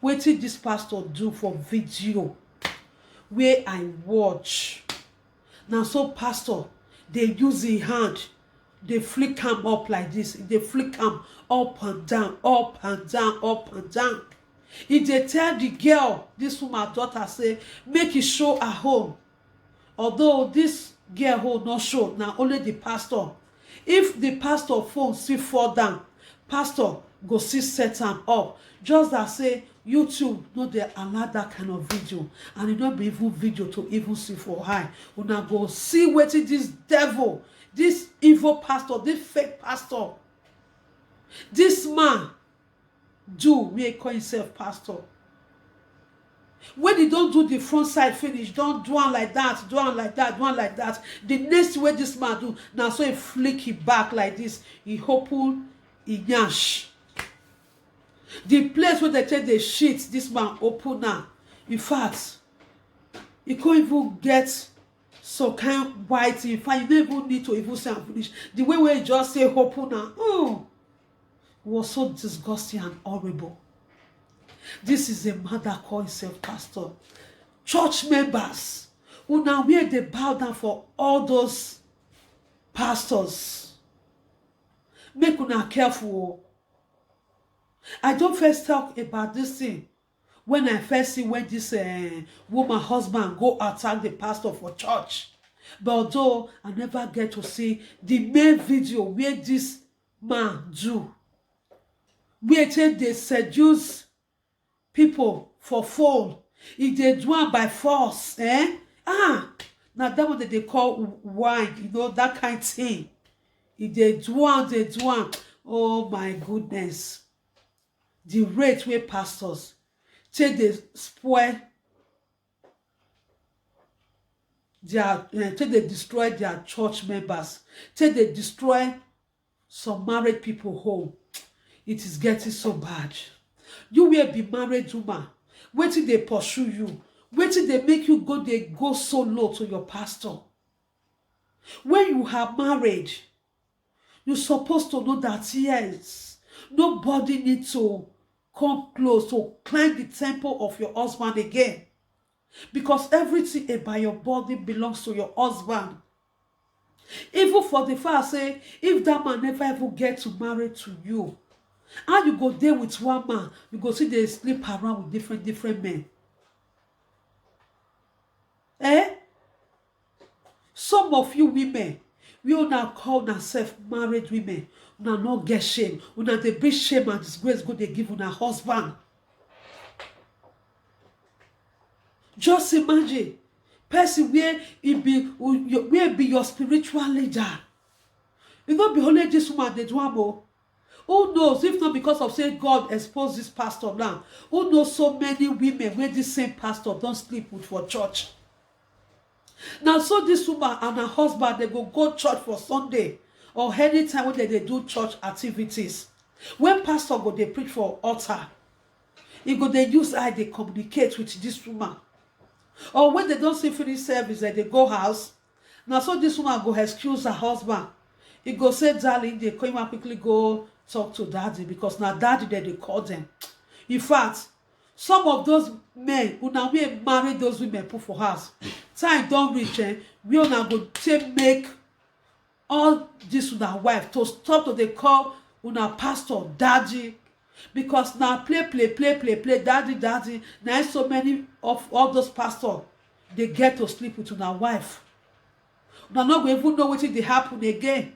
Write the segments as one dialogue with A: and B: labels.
A: wetin this pastor do for video where I watch. Now so pastor they use him hand, they flick him up like this, they flick him up and down, up and down, up and down. If they tell the girl, this woman daughter say make it show her home, although this girl home not show, now only the pastor. If the pastor phone still fall down, pastor go see set am up. Just that say YouTube no dey allow that kind of video, and e no be even video to even see for high. Una go see wetin this devil, this evil pastor, this fake pastor, this man do wey call himself pastor. When he don't do the front side finish, don't do am like that, do am like that, do am like that. The next way this man do, now so he flick it back like this, he open he nyash. The place where they take the shit, this man open now. In fact, he can't even get some kind of white. In fact, you don't even need to even say and finish. The way where he just say open now, oh, it was so disgusting and horrible. This is a man that call himself pastor. Church members, who now where they bow down for all those pastors. Make una careful. I don't first talk about this thing when I first see when this woman husband go attack the pastor for church. But although I never get to see the main video where this man do, where they seduce people for phone, if they do it by force, now that what they call wine, you know, that kind of thing. If they do it, oh my goodness. The rate where pastors take they spoil their, take they destroy their church members, take they destroy some married people home. It is getting so bad. You will be married woman. Wait till they pursue you. Wait till they make you go, they go so low to your pastor. When you are married, you're supposed to know that yes, nobody needs to come close to climb the temple of your husband again. Because everything about your body belongs to your husband. Even for the fact say, if that man never ever get to marry to you, how you go there with one man, you go see they sleep around with different men. Some of you women, we all now call ourselves married women. Una not get shame. Una they bring shame and disgrace go they give una husband. Just imagine, person where be your spiritual leader. You not be only this woman they do more. Who knows, if not because of saying God exposed this pastor now, who knows so many women where this same pastor don't sleep with for church. Now so this woman and her husband, they go church for Sunday or anytime when they do church activities. When pastor go they preach for altar, he go they use how they communicate with this woman. Or when they don't see finish service, they go house. Now so this woman go excuse her husband. He go say, darling, they come and quickly go talk to daddy, because now daddy they call them. In fact, some of those men who now we marry those women put for house, time don't reach, we all now go to make all this with our wife to stop to they call una pastor daddy, because now play daddy. Now so many of all those pastors they get to sleep with una wife. Una not going to even know what they happen again.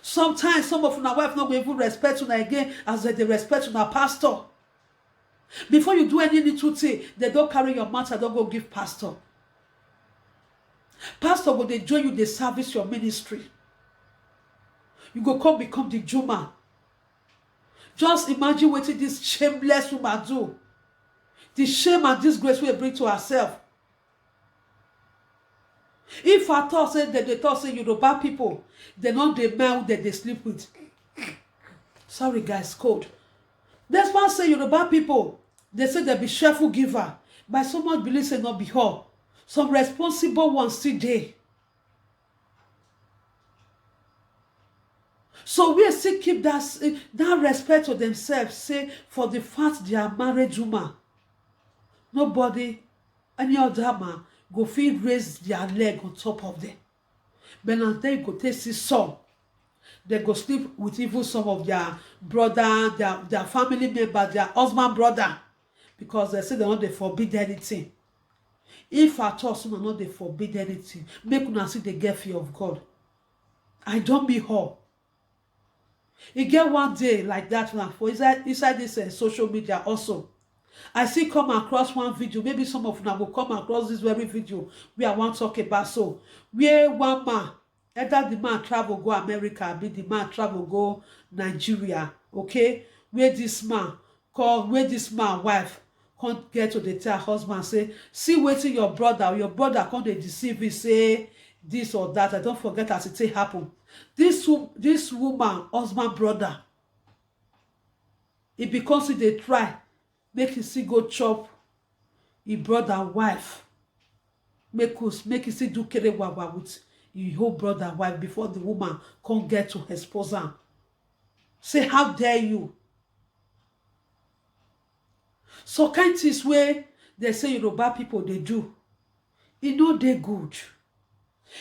A: Sometimes some of una wife not going to even respect una again as they respect una pastor. Before you do any little thing, they don't carry your matter, don't go give pastor. Pastor will they join you, they service your ministry. You go come become the Juma. Just imagine what this shameless woman do. The shame and disgrace we bring to herself. If I thought say that they thought say Yoruba people, they not the man that they sleep with. Sorry guys, code. That's why I say Yoruba people, they say they be cheerful giver. But so much believe say not be all. Some responsible ones still there. So we still keep that respect to themselves, say for the fact they are married woman, nobody, any other man go fit raise their leg on top of them. But now they go take see some, they go sleep with even some of their brother, their family member, their husband brother, because they say they no dey forbid anything. If at all una no dey forbid anything, make una still dey get fear of God. I don be all. E get one day like that now for inside this social media also. I still come across one video, maybe some of una go come across this very video wey I wan talk about, so where one man, either the man travel go America abi the man travel go Nigeria, okay, where this man wife come get to dey tell her husband say, see wetin your brother come dey deceive you, say this or that. I don't forget as it take happen. This woman husband brother, e because e dey try make e still go chop e brother wife, make e still do kerewawa with e whole brother wife before the woman come get to expose am. Say, how dare you? So kind things wey they say Yoruba people dey do, e no dey good.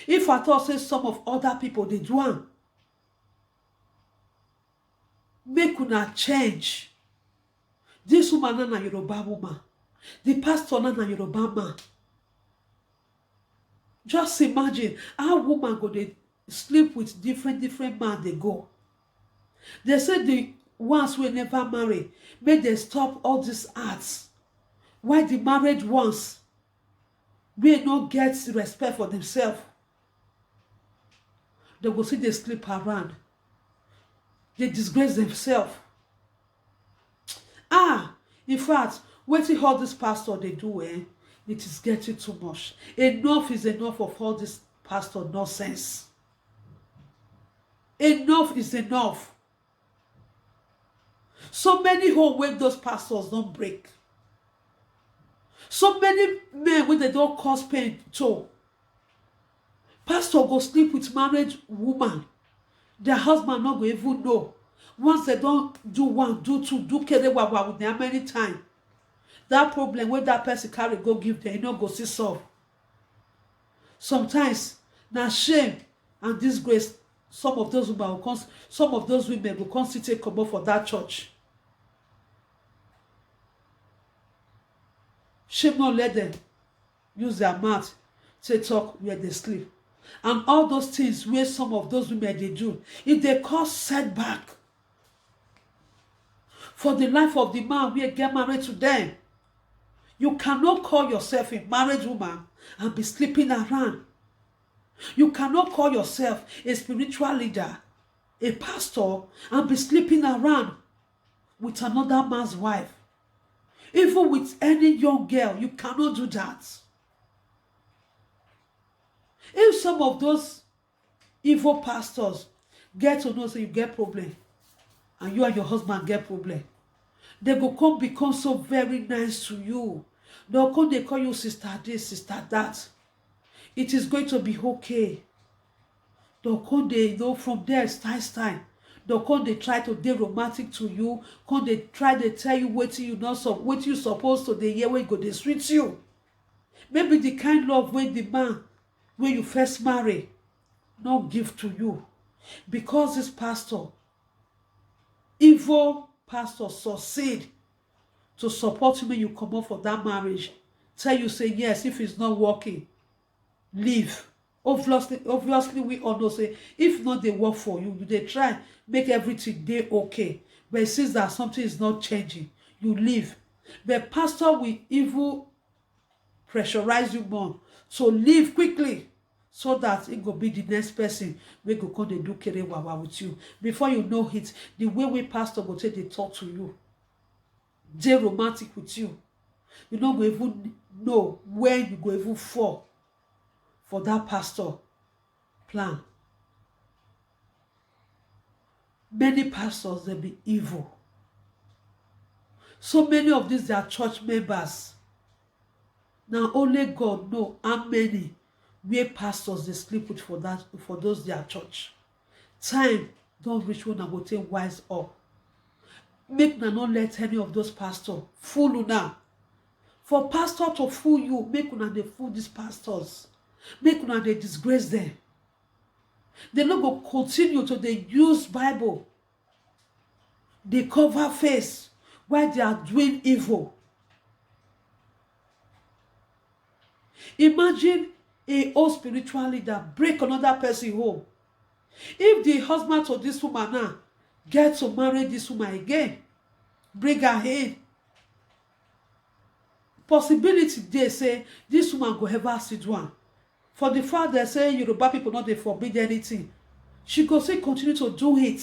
A: If at all say some of other people dey do am, make una change. This woman na Yoruba woman, the pastor na Yoruba man. Just imagine how woman go dey sleep with different man dey go. They say the ones wey never marry, make dem stop all these acts. Why the married ones wey no get respect for themselves, they go see dey sleep around, they disgrace themselves. In fact, wetin all this pastor dey do, it is getting too much. Enough is enough of all this pastor nonsense. Enough is enough. So many home wey those pastors don break. So many men wey they don cause pain to. Pastor go sleep with married woman, their husband no go even know. Once they don do one, do two, do kerewawa with them many times, that problem wey that person carry go give them, e no go see solve. Sometimes na shame and disgrace some of those women go come still take comot for that church. Shame no let them use their mouth to talk where they sleep. And all those things where some of those women they do, if they cause setback for the life of the man wey get married to them. You cannot call yourself a married woman and be sleeping around. You cannot call yourself a spiritual leader, a pastor, and be sleeping around with another man's wife. Even with any young girl, you cannot do that. If some of those evil pastors get to know say you get problem, and you and your husband get problem, they go come become so very nice to you. They'll come, they call you sister this, sister that. It is going to be okay. They'll come, they know from there, style. They'll come, they try to be romantic to you. Come, they try to tell you what you supposed to the year when go they sweet you. Maybe the kind love when the man when you first marry not give to you. Because this pastor, evil pastor, succeed to support you when you come up for that marriage. Tell you say yes, if it's not working, leave. Obviously we all know say if not they work for you, they try make everything dey okay. But since that something is not changing, you leave. The pastor will even pressurize you more. So leave quickly so that it go be the next person wey go come dey do kerewawa with you. Before you know it, the way we pastor go take dey talk to you, dey romantic with you, you no go even know when you go even fall for that pastor plan. Many pastors, they be evil. So many of these their church members. Now only God know how many where pastors they sleep with for those their church. Time Don't reach una go take wise up. Make una not let any of those pastors fool una. For pastor to fool you, make una dey fool these pastors. Make una dey disgrace them. They no go continue to dey use Bible. They cover face while they are doing evil. Imagine a whole spiritual leader break another person home. If the husband to this woman now get to marry this woman again, bring her in, possibility they say this woman go ever sit one. For the fact they say Yoruba people not they forbid anything, she go still continue to do it.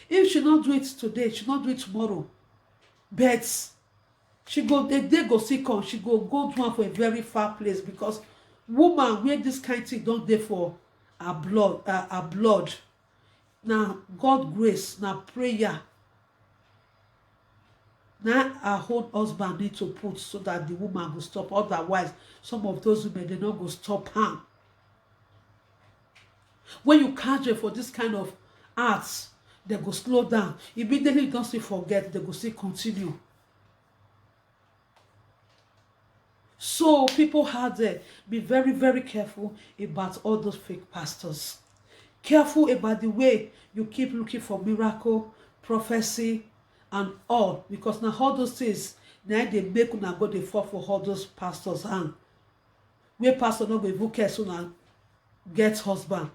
A: If she not do it today, she not do it tomorrow. But she go, they go still come, she go do one for a very far place, because woman where this kind of thing don't dey for her blood. Now God grace, now prayer, now her whole husband need to put so that the woman will stop. Otherwise, some of those women, they not go stop her. When you catch them for this kind of acts, they go slow down. Immediately you don't still forget, they go still continue. So people had to be very, very careful about all those fake pastors. Careful about the way you keep looking for miracle, prophecy, and all, because now all those things, now they make una go dey fall for all those pastors' hand. Where pastor not go even care soon and get husband,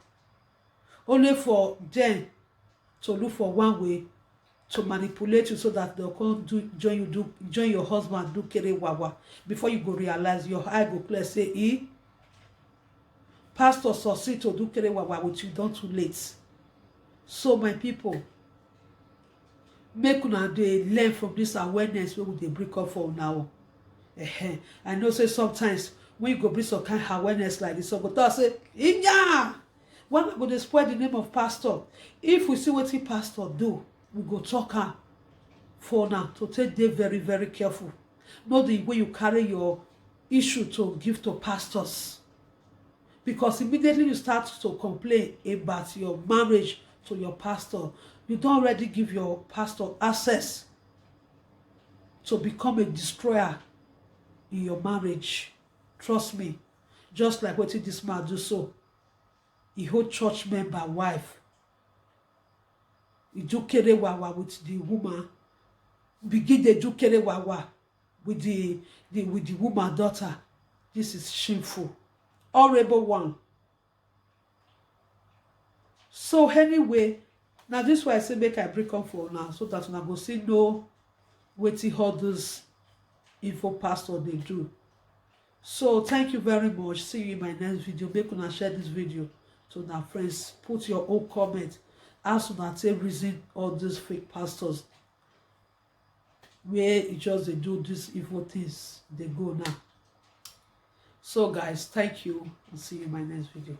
A: only for them to look for one way to manipulate you so that they'll come join your husband do kere wawa. Before you go realize, your eye go clear, say pastor succeed to do kere wawa with you, don't too late. So my people, make una dey learn from this awareness wey we dey bring up for now. I know say sometimes when you go bring some kind of awareness like this, some go talk say, Inya! Why not go dey spoil the name of pastor? If we see wetin pastor do, we go talk am for now to take dey very, very careful. Not the way you carry your issue to give to pastors. Because immediately you start to complain about your marriage to your pastor, you don't already give your pastor access to become a destroyer in your marriage. Trust me. Just like what this man do so. He hold church member wife. He do kere wawa with the woman. Begin they do kere wawa with the woman daughter. This is shameful. Horrible one. So anyway, now this is why I say make I break up for now, so that una go see no wetin all those evil pastor they do. So thank you very much. See you in my next video. Make una share this video to our friends. Put your own comment. Ask una take reason all these fake pastors where it just they do these evil things. They go now. So guys, thank you and see you in my next video.